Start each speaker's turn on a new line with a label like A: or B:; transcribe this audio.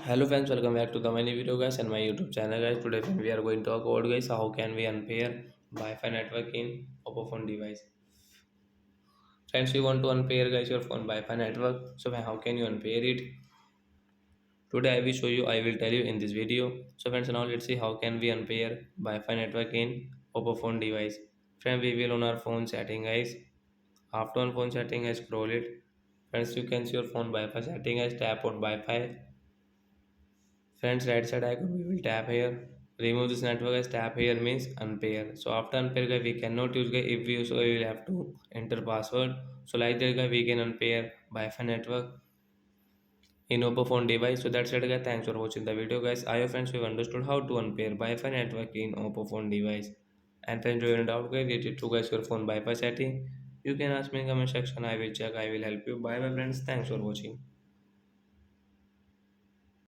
A: Hello friends, welcome back to the many video guys and my YouTube channel guys. Today we are going to talk about guys how can we unpair Wi-Fi network in Oppo phone device. Friends, you want to unpair guys your phone Wi-Fi network. So how can you unpair it? Today I will show you. I will tell you in this video. So friends, now let's see how can we unpair Wi-Fi network in Oppo phone device. Friends, we will on our phone setting guys. After on phone setting, I scroll it. Friends, you can see your phone Wi-Fi setting as tap on Wi-Fi. Friends, right side icon we will tap here. Remove this network as tap here means unpair. So after unpair guy we cannot use guy if we use so we will have to enter password. So like that guy we can unpair Wi-Fi network in Oppo phone device. So that's it guys. Thanks for watching the video guys. I hope friends you have understood how to unpair Wi-Fi network in Oppo phone device. And friends you have doubt guys related to guys your phone Wi-Fi setting. You can ask me in comment section. I will check. I will help you. Bye my friends. Thanks for watching.